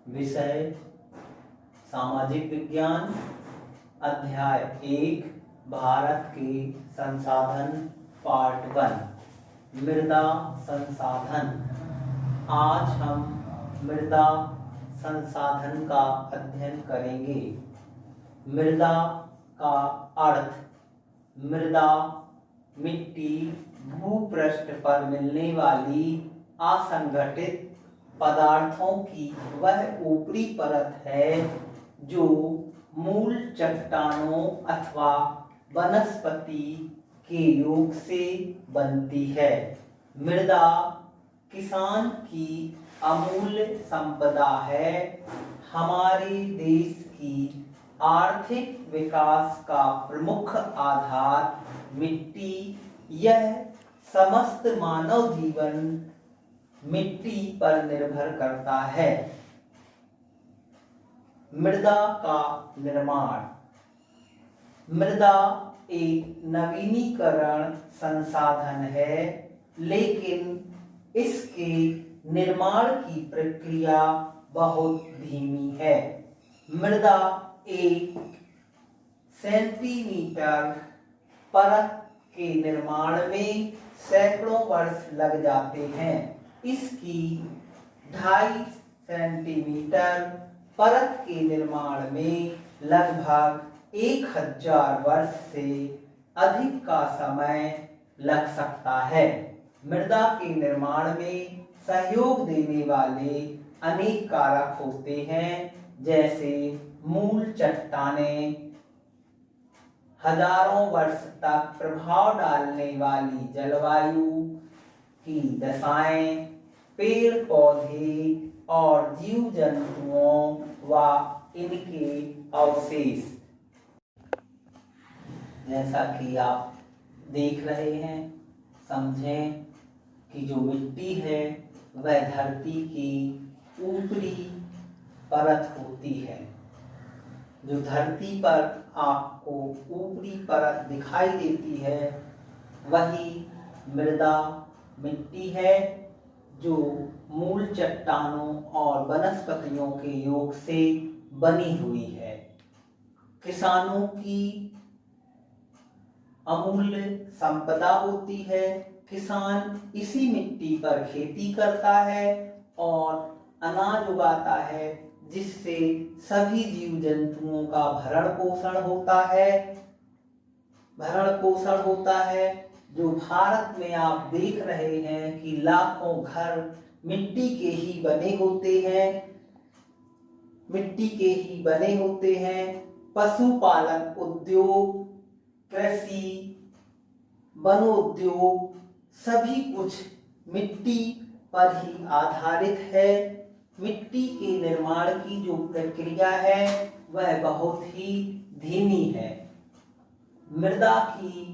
विषय सामाजिक विज्ञान, अध्याय 1, भारत के संसाधन, पार्ट 1, मृदा संसाधन। आज हम मृदा संसाधन का अध्ययन करेंगे। मृदा का अर्थ, मृदा मिट्टी, भूपृष्ठ पर मिलने वाली असंगठित पदार्थों की वह ऊपरी परत है जो मूल चट्टानों अथवा वनस्पति के योग से बनती है। मृदा किसान की अमूल्य संपदा है। हमारे देश की आर्थिक विकास का प्रमुख आधार मिट्टी, यह समस्त मानव जीवन मिट्टी पर निर्भर करता है। मृदा का निर्माण, मृदा एक नवीनीकरण संसाधन है, लेकिन इसके निर्माण की प्रक्रिया बहुत धीमी है। मृदा एक सेंटीमीटर परत के निर्माण में सैकड़ों वर्ष लग जाते हैं। इसकी 2.5 सेंटीमीटर परत के निर्माण में लगभग 1000 वर्ष से अधिक का समय लग सकता है। मृदा के निर्माण में सहयोग देने वाले अनेक कारक होते हैं, जैसे मूल चट्टानें, हजारों वर्ष तक प्रभाव डालने वाली जलवायु की दशाएं, पेड़ पौधे और जीव जंतुओं व इनके अवशेष। जैसा कि आप देख रहे हैं, समझें कि जो मिट्टी है वह धरती की ऊपरी परत होती है। जो धरती पर आपको ऊपरी परत दिखाई देती है वही मृदा मिट्टी है, जो मूल चट्टानों और वनस्पतियों के योग से बनी हुई है। किसानों की अमूल्य संपदा होती है। किसान इसी मिट्टी पर खेती करता है और अनाज उगाता है, जिससे सभी जीव जंतुओं का भरण पोषण होता है। जो भारत में आप देख रहे हैं कि लाखों घर मिट्टी के ही बने होते हैं। पशुपालन उद्योग, कृषि, वनोद्योग, सभी कुछ मिट्टी पर ही आधारित है। मिट्टी के निर्माण की जो प्रक्रिया है वह बहुत ही धीमी है। मृदा की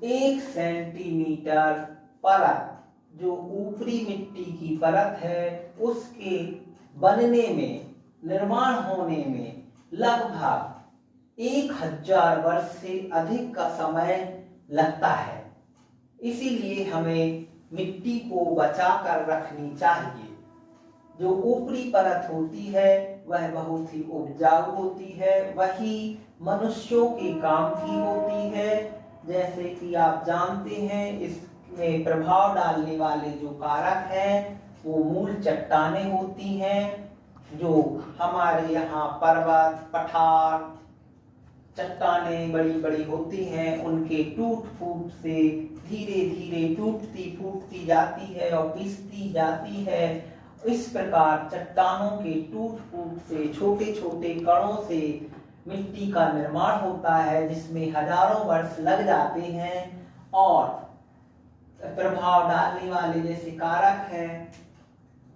1 सेंटीमीटर परत, जो ऊपरी मिट्टी की परत है, उसके बनने में, निर्माण होने में लगभग 1000 वर्ष से अधिक का समय लगता है। इसीलिए हमें मिट्टी को बचा कर रखनी चाहिए। जो ऊपरी परत होती है वह बहुत ही उपजाऊ होती है, वही मनुष्यों के काम की होती है। जैसे कि आप जानते हैं, इसमें प्रभाव डालने वाले जो कारक हैं वो मूल चट्टानें होती हैं। जो हमारे यहाँ पर्वत, पठार, चट्टानें बड़ी बड़ी होती हैं, उनके टूट फूट से धीरे धीरे टूटती फूटती जाती है और पिसती जाती है। इस प्रकार चट्टानों के टूट फूट से, छोटे छोटे कणों से मिट्टी का निर्माण होता है, जिसमें हजारों वर्ष लग जाते हैं। और प्रभाव डालने वाले जैसे कारक हैं,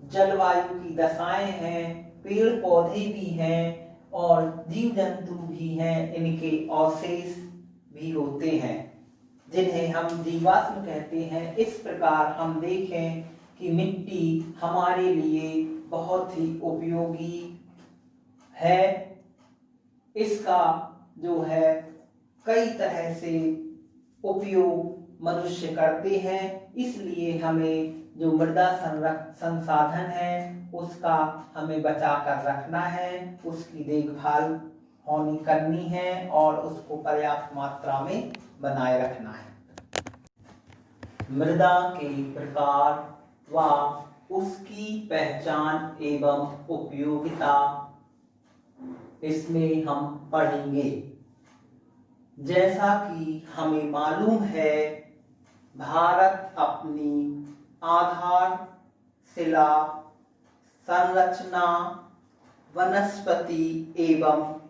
जलवायु की दशाएं हैं, पेड़ पौधे भी हैं और जीव जंतु भी हैं, इनके अवशेष भी होते हैं, जिन्हें हम जीवाश्म कहते हैं। इस प्रकार हम देखें कि मिट्टी हमारे लिए बहुत ही उपयोगी है। इसका जो है कई तरह से उपयोग मनुष्य करते हैं, इसलिए हमें जो मृदा संसाधन है उसका हमें बचा कर रखना है, उसकी देखभाल करनी है और उसको पर्याप्त मात्रा में बनाए रखना है। मृदा के प्रकार व उसकी पहचान एवं उपयोगिता इसमें हम पढ़ेंगे। जैसा कि हमें मालूम है, भारत अपनी आधारशिला संरचना, वनस्पति एवं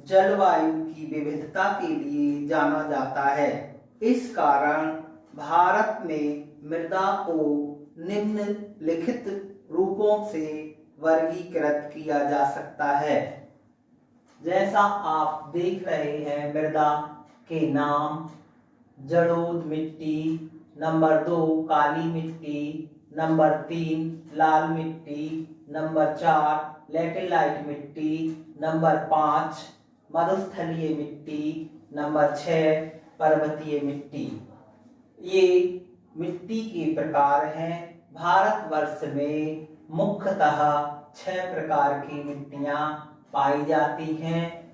जलवायु की विविधता के लिए जाना जाता है। इस कारण भारत में मृदा को निम्नलिखित रूपों से वर्गीकृत किया जा सकता है। जैसा आप देख रहे हैं, मृदा के नाम: जलोढ़ मिट्टी, नंबर 2 काली मिट्टी, नंबर 3 लाल मिट्टी, नंबर 4 लैटेराइट मिट्टी, नंबर 5 मरुस्थलीय मिट्टी, नंबर 6 पर्वतीय मिट्टी। ये मिट्टी के प्रकार हैं। भारतवर्ष में मुख्यतः 6 प्रकार की मिट्टियां पाई जाती हैं।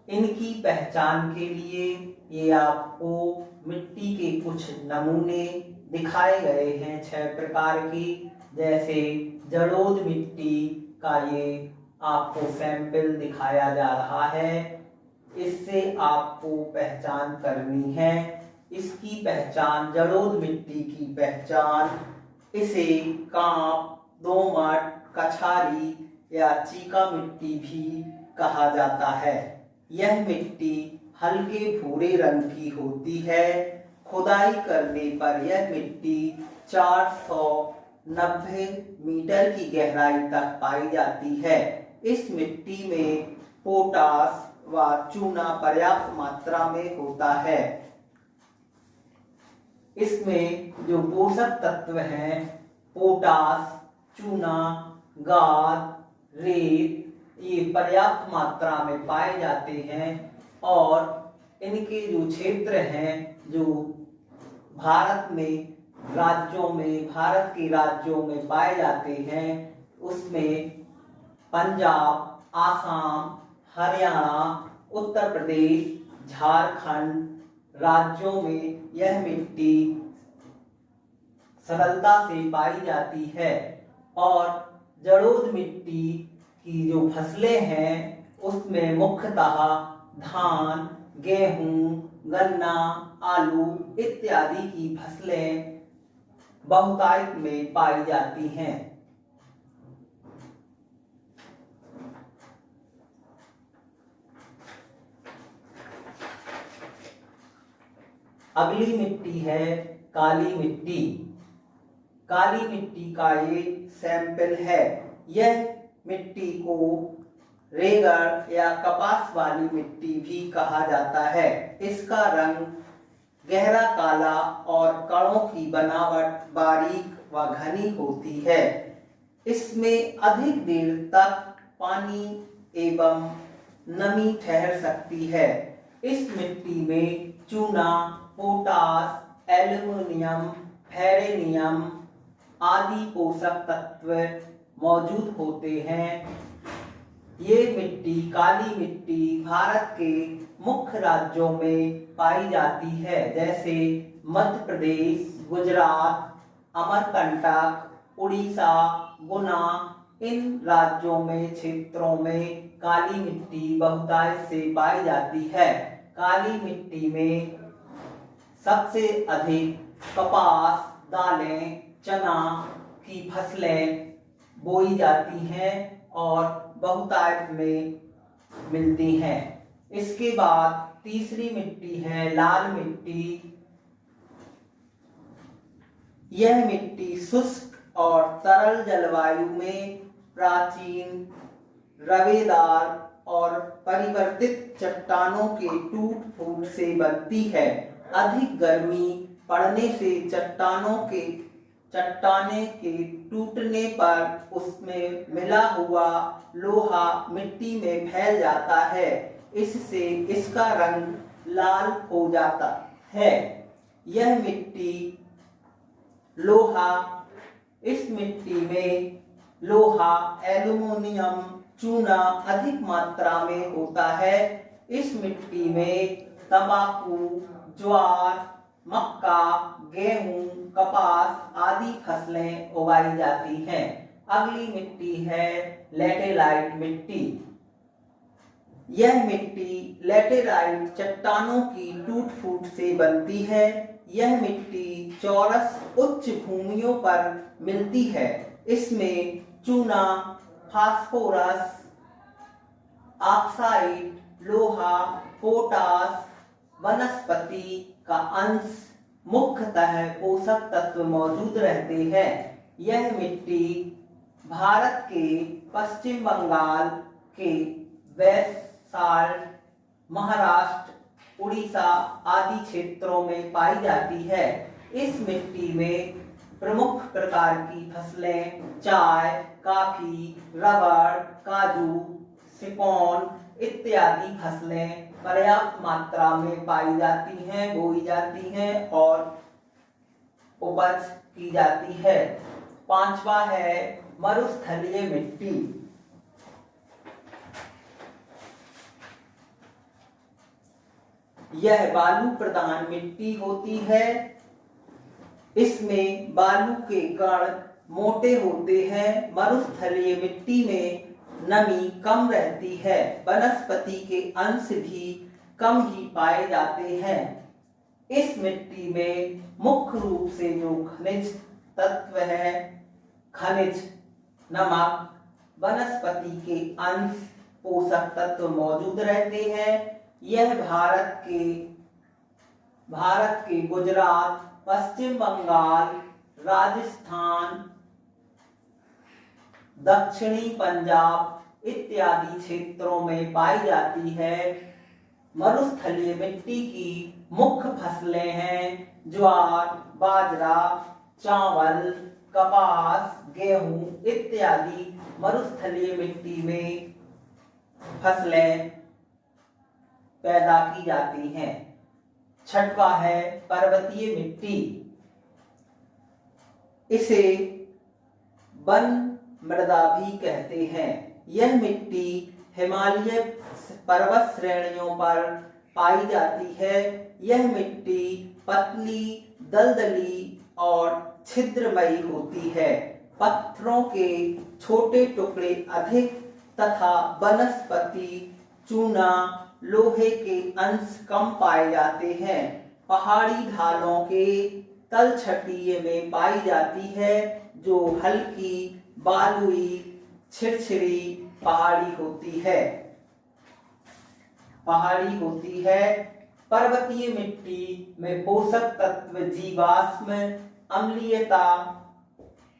इनकी पहचान के लिए ये आपको मिट्टी के कुछ नमूने दिखाए गए हैं 6 प्रकार की। जैसे जलोढ़ मिट्टी का ये आपको सैंपल दिखाया जा रहा है। इससे आपको पहचान करनी है। इसकी पहचान, जलोढ़ मिट्टी की पहचान, इसे कांप, दोमट, कछारी या चीका मिट्टी भी कहा जाता है। यह मिट्टी हल्के भूरे रंग की होती है। खुदाई करने पर यह मिट्टी 490 मीटर की गहराई तक पाई जाती है। इस मिट्टी में पोटास व चूना पर्याप्त मात्रा में होता है। इसमें जो पोषक तत्व हैं, पोटास, चूना, गाद, रेत, ये पर्याप्त मात्रा में पाए जाते हैं। और इनके जो क्षेत्र हैं, जो भारत के राज्यों में पाए जाते हैं, उसमें पंजाब, आसाम, हरियाणा, उत्तर प्रदेश, झारखंड राज्यों में यह मिट्टी सरलता से पाई जाती है। और जलोढ़ मिट्टी की जो फसलें हैं, उसमें मुख्यतः धान, गेहूं, गन्ना, आलू इत्यादि की फसलें बहुतायत में पाई जाती हैं। अगली मिट्टी है काली मिट्टी। काली मिट्टी का ये सैंपल है। यह मिट्टी को रेगड़ या कपास वाली मिट्टी भी कहा जाता है। इसका रंग गहरा काला और कणों की बनावट बारीक व घनी होती है। इसमें अधिक देर तक पानी एवं नमी ठहर सकती है। इस मिट्टी में चूना, पोटास, एल्युमिनियम, फेरेनियम आदि पोषक तत्व मौजूद होते हैं। ये मिट्टी, काली मिट्टी, भारत के मुख्य राज्यों में पाई जाती है। जैसे मध्य प्रदेश, गुजरात, अमरकंटक, उड़ीसा, गुना, इन राज्यों में, क्षेत्रों में काली मिट्टी बहुतायत से पाई जाती है। काली मिट्टी में सबसे अधिक कपास, दालें, चना की फसलें बोई जाती हैं और बहुतायत में मिलती हैं। इसके बाद तीसरी मिट्टी है लाल मिट्टी। यह मिट्टी शुष्क और तरल जलवायु में प्राचीन, रवेदार और परिवर्तित चट्टानों के टूट फूट से बनती है। अधिक गर्मी पड़ने से चट्टाने के टूटने पर उसमें मिला हुआ लोहा मिट्टी में फैल जाता है। इससे इसका रंग लाल हो जाता है। यह मिट्टी लोहा, इस मिट्टी में लोहा, एल्युमिनियम, चूना अधिक मात्रा में होता है। इस मिट्टी में तंबाकू, ज्वार, मक्का, गेहूं, कपास आदि फसलें उगाई जाती हैं। अगली मिट्टी है लैटेराइट मिट्टी। यह मिट्टी लैटेराइट चट्टानों की टूट फूट से बनती है। यह मिट्टी चौरस उच्च भूमियों पर मिलती है। इसमें चूना, फास्फोरस, ऑक्साइड, लोहा, पोटास, वनस्पति का अंश, मुख्यतः पोषक तत्व मौजूद रहते हैं। यह मिट्टी भारत के पश्चिम बंगाल के वैशाल, महाराष्ट्र, उड़ीसा आदि क्षेत्रों में पाई जाती है। इस मिट्टी में प्रमुख प्रकार की फसलें चाय, कॉफी, रबड़, काजू, सिकोन इत्यादि फसलें पर्याप्त मात्रा में पाई जाती हैं, बोई जाती हैं और उपज की जाती है। पांचवा है मरुस्थलीय मिट्टी। यह बालू प्रधान मिट्टी होती है। इसमें बालू के कण मोटे होते हैं। मरुस्थलीय मिट्टी में नमी कम रहती है। वनस्पति के अंश भी कम ही पाए जाते हैं। इस मिट्टी में मुख्य रूप से जो खनिज तत्व है, खनिज, नमक, वनस्पति के अंश, पोषक तत्व मौजूद रहते हैं। यह भारत के गुजरात, पश्चिम बंगाल, राजस्थान, दक्षिणी पंजाब इत्यादि क्षेत्रों में पाई जाती है। मरुस्थलीय मिट्टी की मुख्य फसलें हैं ज्वार, बाजरा, चावल, कपास, गेहूं इत्यादि मरुस्थलीय मिट्टी में फसलें पैदा की जाती हैं। छठवां है पर्वतीय मिट्टी। इसे वन मृदा भी कहते हैं। यह मिट्टी हिमालय पर्वत श्रेणियों पर पाई जाती है। यह मिट्टी पतली, दलदली और छिद्रमयी होती है। पत्थरों के छोटे टुकड़े अधिक तथा वनस्पति, चूना, लोहे के अंश कम पाए जाते हैं। पहाड़ी ढालों के तलछटीय में पाई जाती है, जो हल्की बालुई छिरछिरी पहाड़ी होती है। पर्वतीय मिट्टी में पोषक तत्व जीवाश्म, अम्लीयता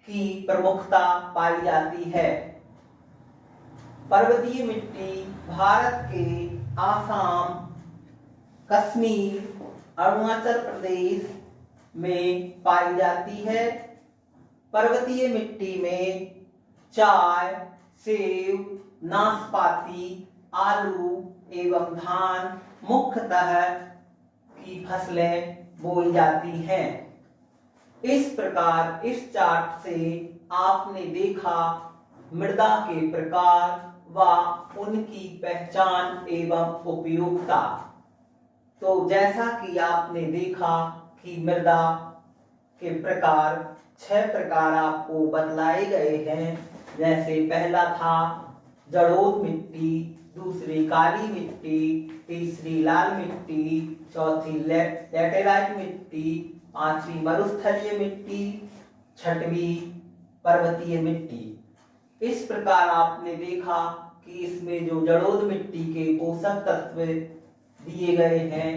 की प्रमुखता पाई जाती है। पर्वतीय मिट्टी भारत के आसाम, कश्मीर, अरुणाचल प्रदेश में पाई जाती है। पर्वतीय मिट्टी में चाय, सेब, नाशपाती, आलू एवं धान मुख्यतः की फसलें बोई जाती हैं। इस प्रकार इस चार्ट से आपने देखा मृदा के प्रकार व उनकी पहचान एवं उपयोगिता। तो जैसा कि आपने देखा कि मृदा के प्रकार 6 प्रकार आपको बतलाए गए हैं। जैसे पहला था जलोढ़ मिट्टी, दूसरी काली मिट्टी, तीसरी लाल मिट्टी, चौथी लैटेराइट मिट्टी, पांचवी मरुस्थलीय मिट्टी, छठवीं पर्वतीय मिट्टी। इस प्रकार आपने देखा कि इसमें जो जलोढ़ मिट्टी के पोषक तत्व दिए गए हैं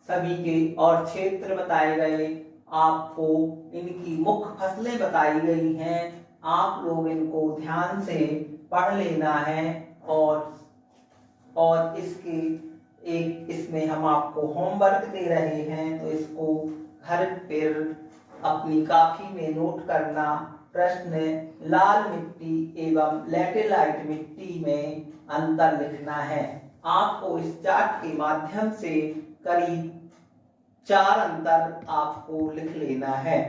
सभी के और क्षेत्र बताए गए, आपको इनकी मुख्य फसलें बताई गई हैं। आप लोग इनको ध्यान से पढ़ लेना है और इसमें हम आपको होमवर्क दे रहे हैं, तो इसको घर पर अपनी कॉपी में नोट करना। प्रश्न लाल मिट्टी एवं लैटेराइट मिट्टी में अंतर लिखना है। आपको इस चार्ट के माध्यम से करीब 4 अंतर आपको लिख लेना है।